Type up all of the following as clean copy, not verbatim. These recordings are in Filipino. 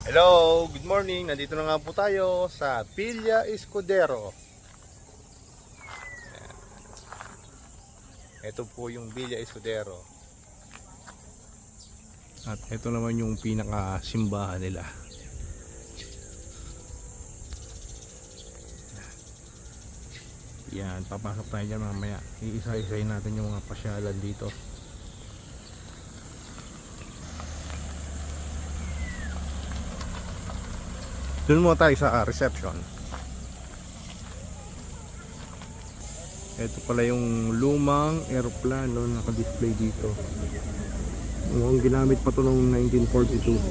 Hello, good morning. Nandito na nga po tayo sa Villa Escudero. Ito po yung Villa Escudero. At ito naman yung pinaka-simbahan nila. Yan, papasok tayo dyan mamaya. Iisa-isayin natin yung mga pasyalan dito. Doon muna tayo sa reception. Ito pala yung lumang eroplano na naka-display dito. Mukhang ginamit pa ito noong 1942.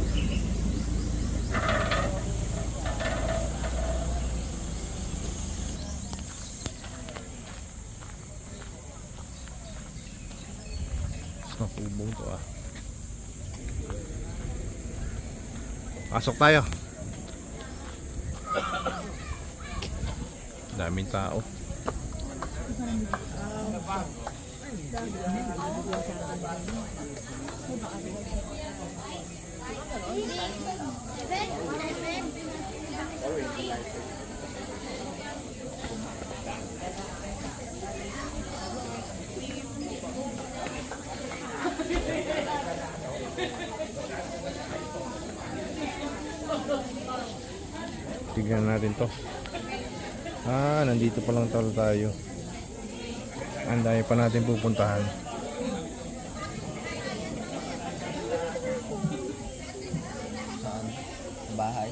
Sa kubong to ah. Pasok tayo. Daming tao. Tignan natin to. Nandito pa lang tayo. Ang dami pa natin pupuntahan. Saan? Bahay?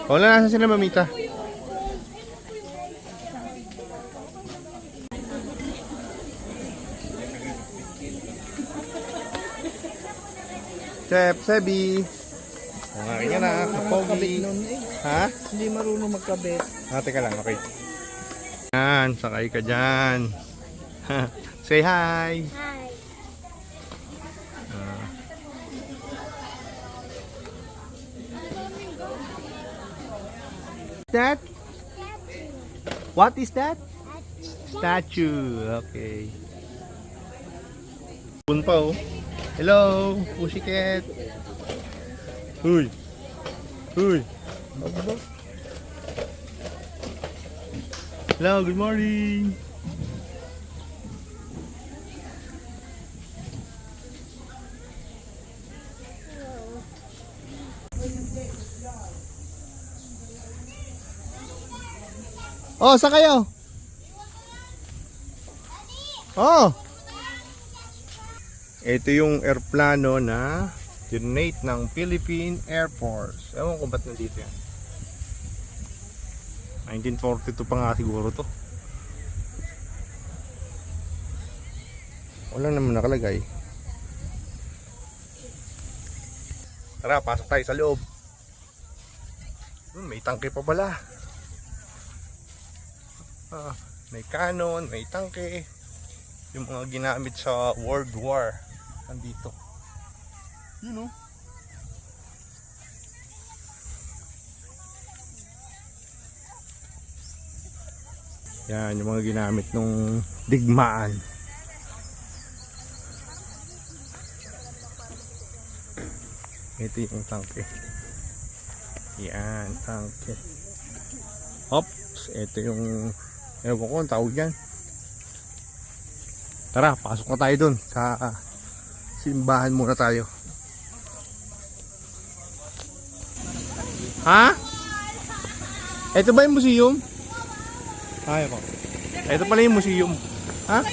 Wala, nasa sila mamita? Chef, Sebi. Ang akin yan na, kapogi. Ha? Hindi marunong magkabit. Teka lang, okay. Yan, sakay ka dyan. Say hi. Hi. That? What is that? Statue. Okay. Pun pa oh. Hello, pussycat. Huy. Huy. Hello, good morning. Oh, saan kayo? Oh. Ito yung airplano na donate ng Philippine Air Force. Ewan ko ba't nandito yan. 1942 pa nga siguro to. Wala naman nakalagay. Tara, pasok tayo sa loob. May tangke pa pala. May cannon, may tangke. Yung mga ginamit sa World War nandito. You know. Yan yung mga ginamit nung digmaan. Ito yung tangke. Yan, tangke. Ops, ito yung ewan ko ang tawag yan. Tara, pasok na tayo dun sa simbahan muna tayo. Ha? Ito ba yung museum? Ay ako. Ito pala yung museum. Ha?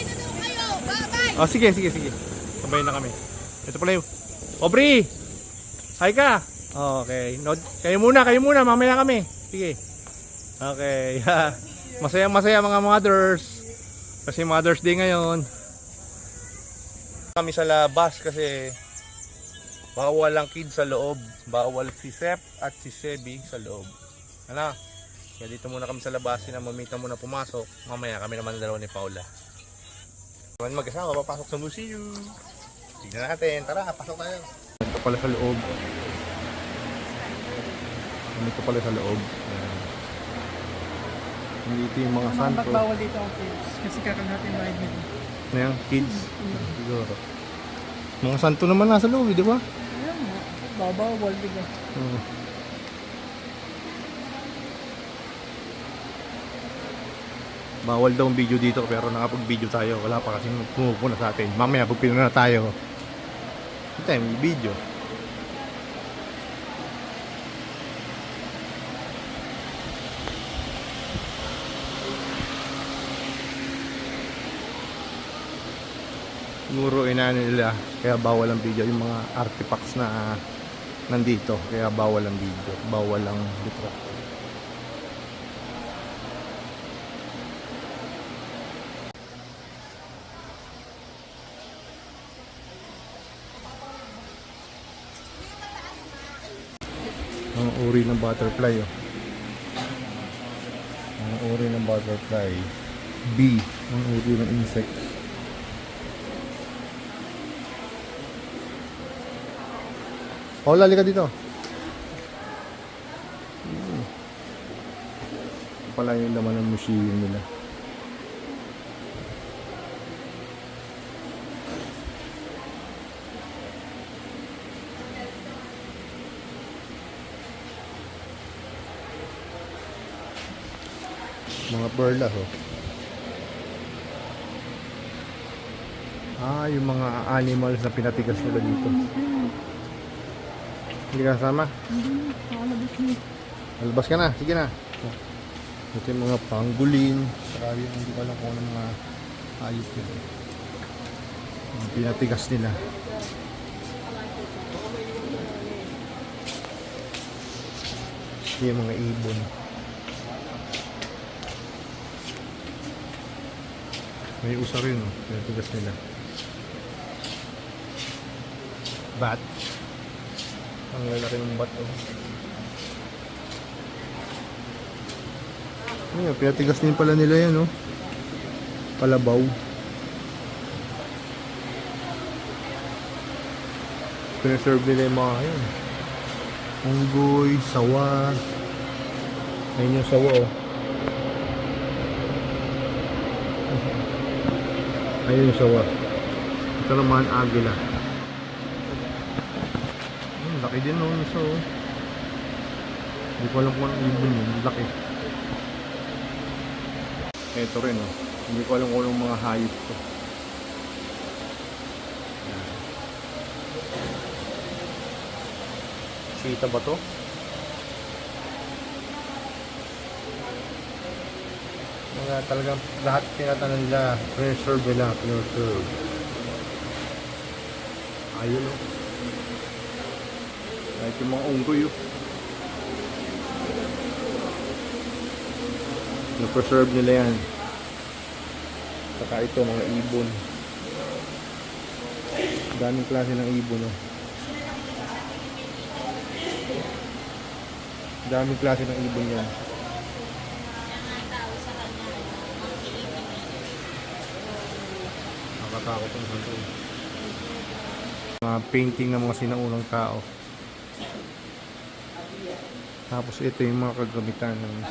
Oh, sige. Sabay na kami. Ito pala yung Aubrey! Hi ka! Okay. Kayo muna. Mamaya kami. Sige. Okay. Masaya mga mothers. Kasi Mother's Day ngayon. Kami sa labas kasi bawal ang kids sa loob. Bawal si Sep at si Sebi sa loob. Ano? Kaya dito muna kami sa labas. Mamita muna pumasok. Mamaya kami naman dalawa ni Paula. Mag-asawa papasok sa museum. Tignan natin. Tara, pasok tayo. Ito pala sa loob. Ito pala sa loob. Ayan. Dito yung mga santo. Ba't bawal dito ang kids? Kasi kakanatin bayad nito. Ayan, kids. Siguro. Mga santo naman nasa loob, di ba? Ayan mo. Babawal diba? Bawal daw ang video dito pero nakapag-video tayo. Wala pa kasi pumupuna sa atin. Mamaya pag pinuna na tayo, ito yung video. Siguro inano nila kaya bawal ang video. Yung mga artifacts na nandito kaya bawal ang video. Bawal ang litrato. Ang uri ng butterfly, oh. Ang uri ng butterfly. Bee, ang uri ng insect. Paula, halika dito. Ito pala yung laman ng museum nila. Mga perlas, oh. Yung mga animals na pinatigas nila dito. Hindi ka kasama? Alabas ka na, sige na. Ito yung mga pangolin. Saka yung hindi ko alam kung ano mga hayop yun. Yung pinatigas nila. Ito yung mga ibon. May usa rin, oh. Pinatigas nila. Bat. Ang lalaki ng bat, oh. Ayun, pinatigas din pala nila yan, oh. Palabaw. Pinaserve nila yung mga yun. Unggoy, sawa. Ayun yung sawa, oh. Ayun yung sawa. Ito naman, agila. Laki din, no? Isa, oh. Hindi ko alam kung anong ibon yun. Laki. Ito rin, oh. Hindi ko alam kung anong mga hayop to. Sita ba to? Mga talagang lahat tinatanong nila. Preserve nila. Preserve. Ayun, oh. Kahit yung mga unggoy, oh. Na-preserve nila yan. Saka ito, mga ibon. Daming klase ng ibon, oh. Daming klase ng ibon yan. Nakatakot ang santo. Mga painting ng mga sinaunang tao. Tapos ito yung mga kagamitan ng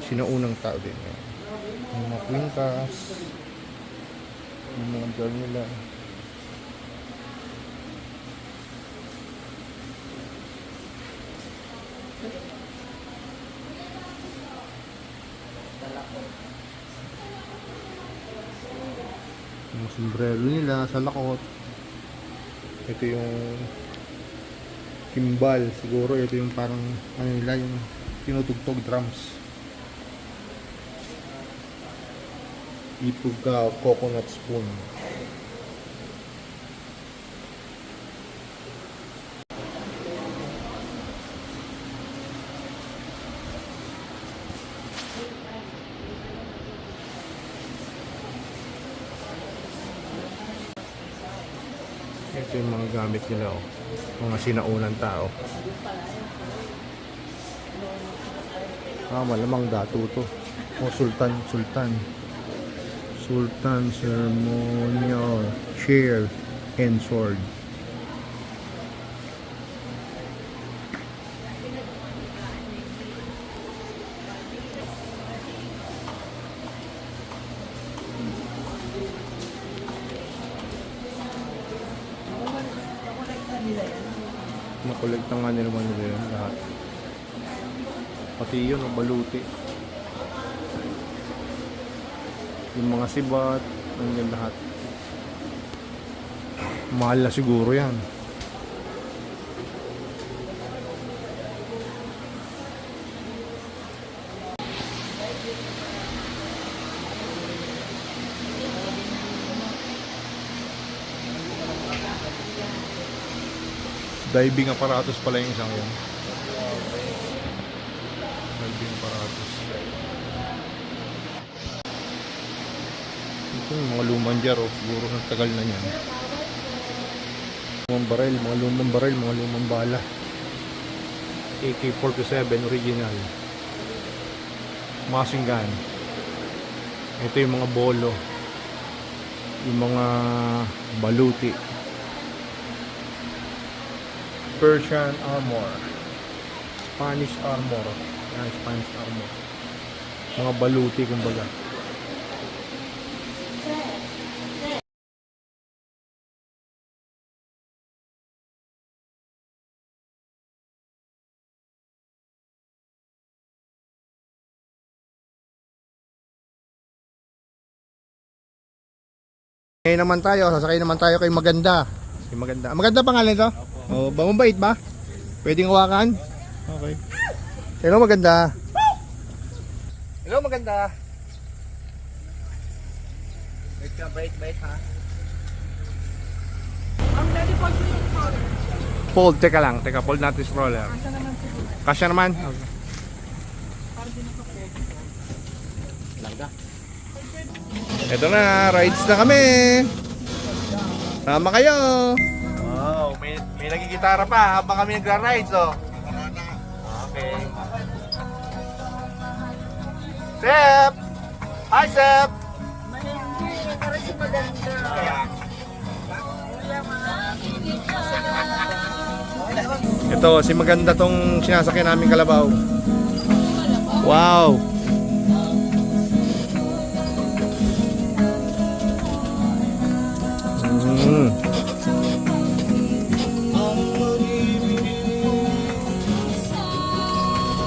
sinaunang tao din. Yung mga kwintas, yung mga jar nila. Yung sombrero nila sa lakot. Ito yung kimbal, siguro ito yung parang ano nila, yung tinutugtog drums. Ipuga coconut spoon. Ito yung mga gamit nila, oh. Mga sinaunang tao. Malamang dato to. O sultan ceremonial chair and sword. Makolekta nga nila mga nila yun lahat. Pati yun, baluti. Yung mga sibat, nandiyan lahat. Mahal na siguro yan. Diving apparatus pala yung isang yun. Diving apparatus. Ito yung mga lumang jaro. Siguro ng tagal na yan. Mga lumang baril, mga lumang bala. AK-47 original. Machine gun. Ito yung mga bolo. Yung mga baluti. Persian armor. Spanish armor. Yan, Spanish armor. Mga baluti kumbaga. Ngayon naman tayo, sasakay naman tayo kay Maganda. Kay Maganda. Maganda pangalan to? Oh, mabait ba? Pwedeng hawakan? Okay. Hello Maganda. Hello Maganda. Wait ka, bait ha. Fold, teka lang. Teka, fold natin stroller. Kasya naman? Okay. Langga. Ito na, rides na kami. Sama kayo. Wow, may nagigitara pa habang kami nagra-rides, oh. Okay. Sep! Hi, Sep! Ito, si Maganda tong sinasakyan namin kalabaw. Wow!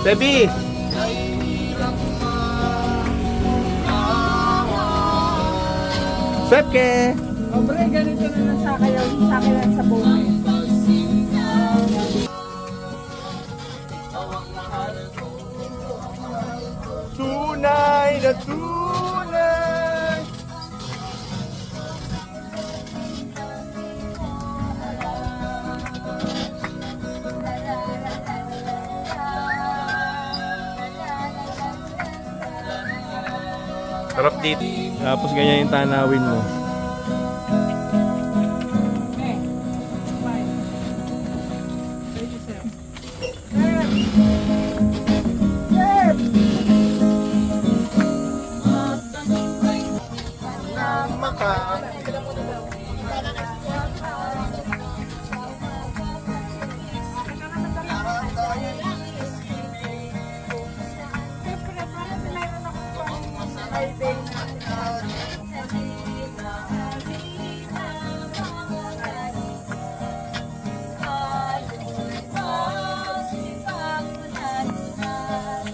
Baby! Sepke! Obre, ganito na lang sa akin sa bonnet. Tunay na tunay! Sarap dito. Tapos ganyan yung tanawin mo.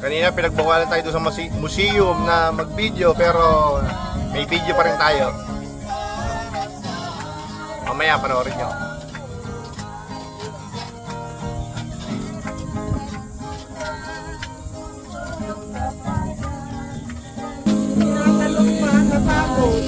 Kanina pinagbawalan tayo doon sa museum na mag-video pero may video pa rin tayo. Mamaya panoorin nyo. Tinatalong pa, napagod.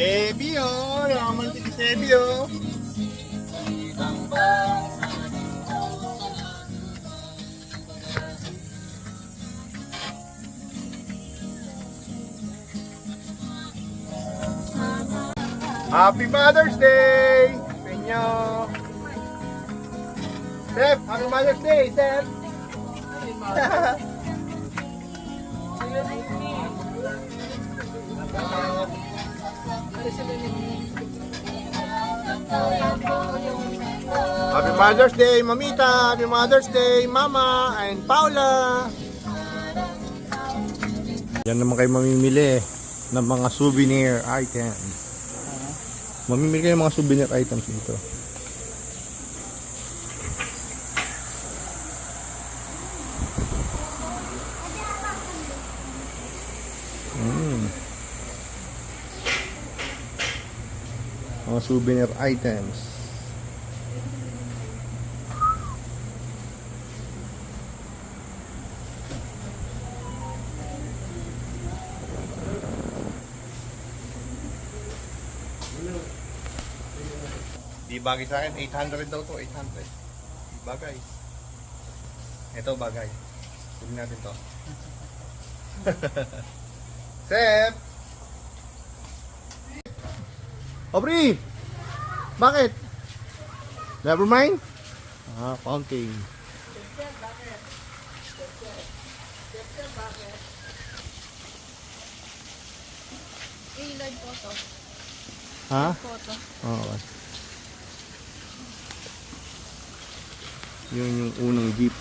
Sebio, yaman si Sebio. Happy Mother's Day! Penyo! Sep, Happy Mother's Day, Sep! Happy Mother's Day, Mamita! Happy Mother's Day, Mama and Paula! Yan naman kayo mamimili ng mga souvenir items. Mamimili kayo ng mga souvenir items dito. Mga souvenir items. Di bagay sa akin, 800 daw to, 800. Di bagay. Ito bagay. Tuloy natin to. Sep! Aubrey! Bakit? Never mind? Ah, fountain. Live photo. Ha? Photo. Oo. Yun yung unang jeep.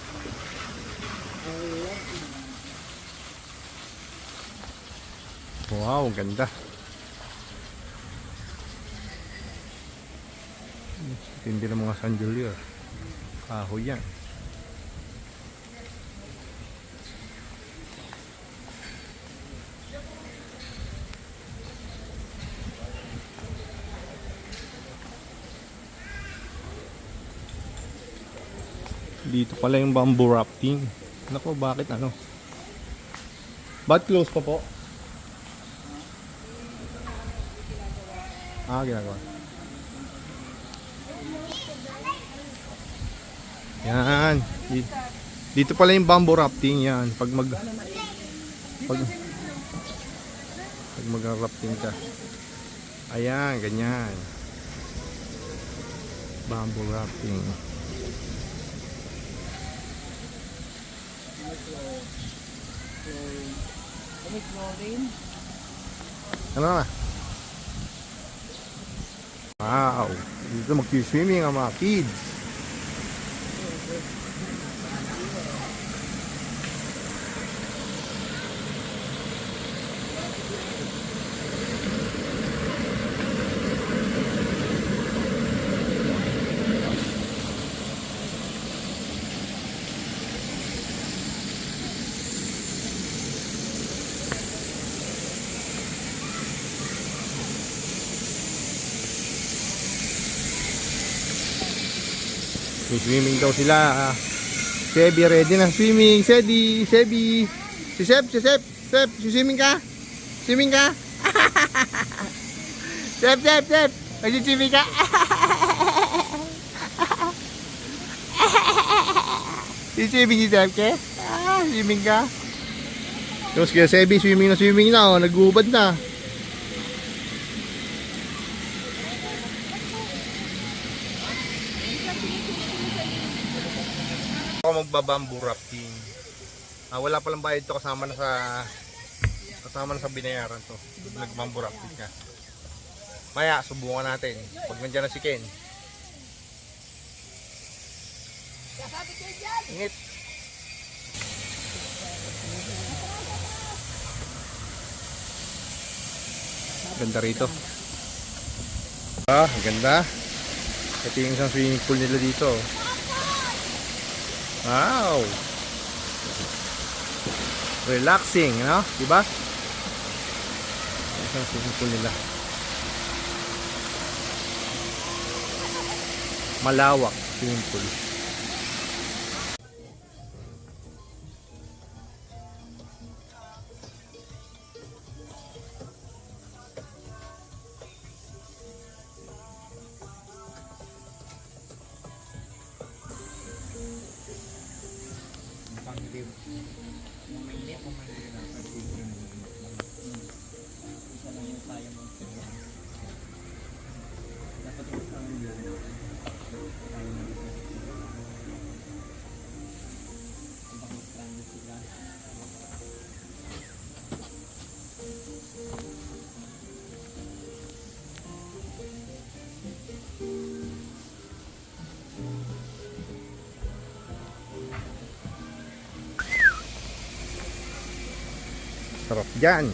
Wow, ganda. Hindi na mga sandalier. Kahoy yan. Dito pala yung bamboo rafting. Naku, bakit ano? Ba't close pa po? Ah, ginagawa. Yan. Dito pala yung bamboo rafting yan. Pag mag-rafting ka. Ayan, ganyan. Bamboo rafting. Ano na? Wow. Dito mag-swimming ang mga kids. May swimming daw sila. Sebi ready na swimming. Sebi. Si Sep. Sep, swimming ka? Swimming ka? Sep. Nag-swimming ka? Swimming si Sep ke? Swimming ka? Tapos kaya Sebi swimming na oh. Nag-uubad na. Ako magbabamboo rafting. Wala palang bayad to, kasama na sa binayaran to. Nagbamboo rafting ka. Maya, subukan natin. Pag nandiyan na si Ken. Ingit. Ganda rito. Ang ganda. Ito yung isang swimming pool nila dito. Wow. Relaxing, no? Diba? Isang swimming pool nila. Malawak swimming pool. Sarap dyan.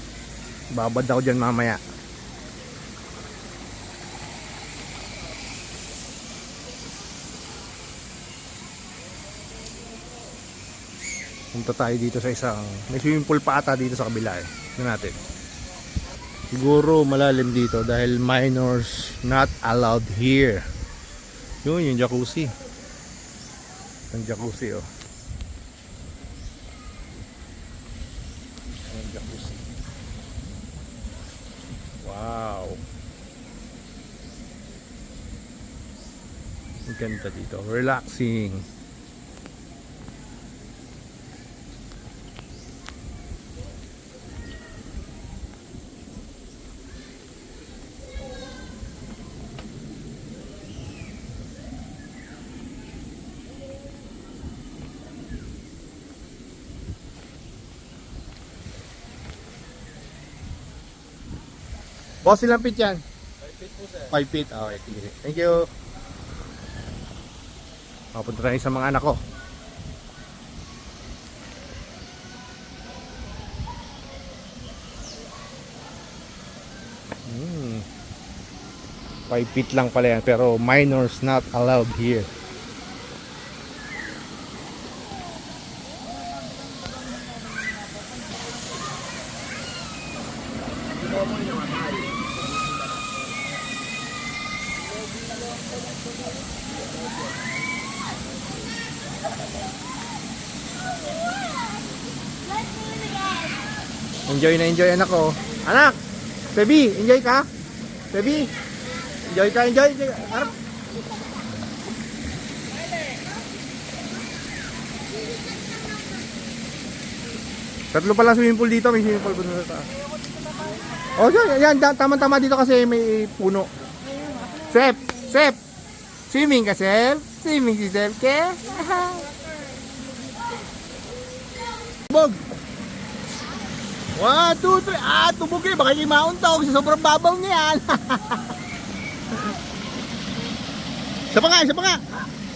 Babad ako dyan mamaya. Punta tayo dito sa isang, may swimming pool pa ata dito sa kabila eh. Tignan natin. Siguro malalim dito dahil minors not allowed here. Yun, yung jacuzzi. Yung jacuzzi oh. Yung jacuzzi. Wow. Ang ganda dito. Relaxing. Boss, ilang feet yan? 5 feet po, sir. 5 feet? Okay, sige. Thank you. Papunta tayo sa mga anak ko. Hmm. 5 feet lang pala yan, pero minors not allowed here. Enjoy na enjoy anak ko. Anak! Baby, enjoy ka? Baby, enjoy ka, enjoy. Harap. Tatlo pala swimming pool dito, may swimming pool doon sa taas. Oh, yan, tama-tama dito kasi may puno. Sep, Sep. Swimming ka, Sep? Swimming si Sep, ke? Bog. 1, 2, 3. Ah, tubog eh. Baka yung mauntog sa sobrang babaw niyan. Isa pa nga, isa pa nga.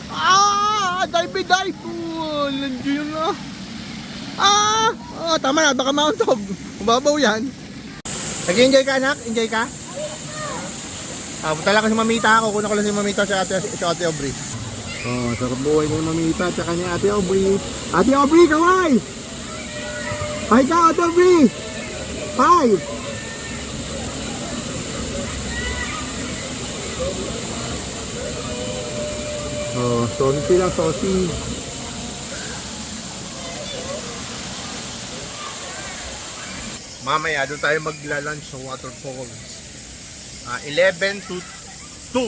Ah, dive, dive. Oh, nandiyo yun na. Tama na. Baka mauntog. Babaw yan. Nag-enjoy ka, anak? Enjoy ka? Punta lang kasi mamita ako. Kuna ko lang si mamita sa ate Aubrey. Oh, sarap buhay ni mamita tsaka ni ate Aubrey. Ate Aubrey, kaway! Hi ka, Ate Aubrey! Hi! Oh, sosi lang, sosi. Mamaya, doon tayo magla-lunch sa waterfalls. 11 to 2.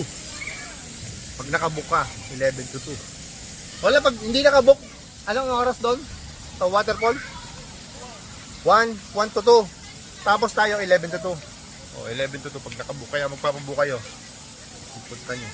Pag nakabook ka, 11 to 2. Wala, pag hindi nakabook, anong oras doon? Sa waterfall? 1 to 2. Tapos tayo 11 to 2. O, 11 to 2 pag nakabook. Kaya magpapabook kayo. Pupunta nyo.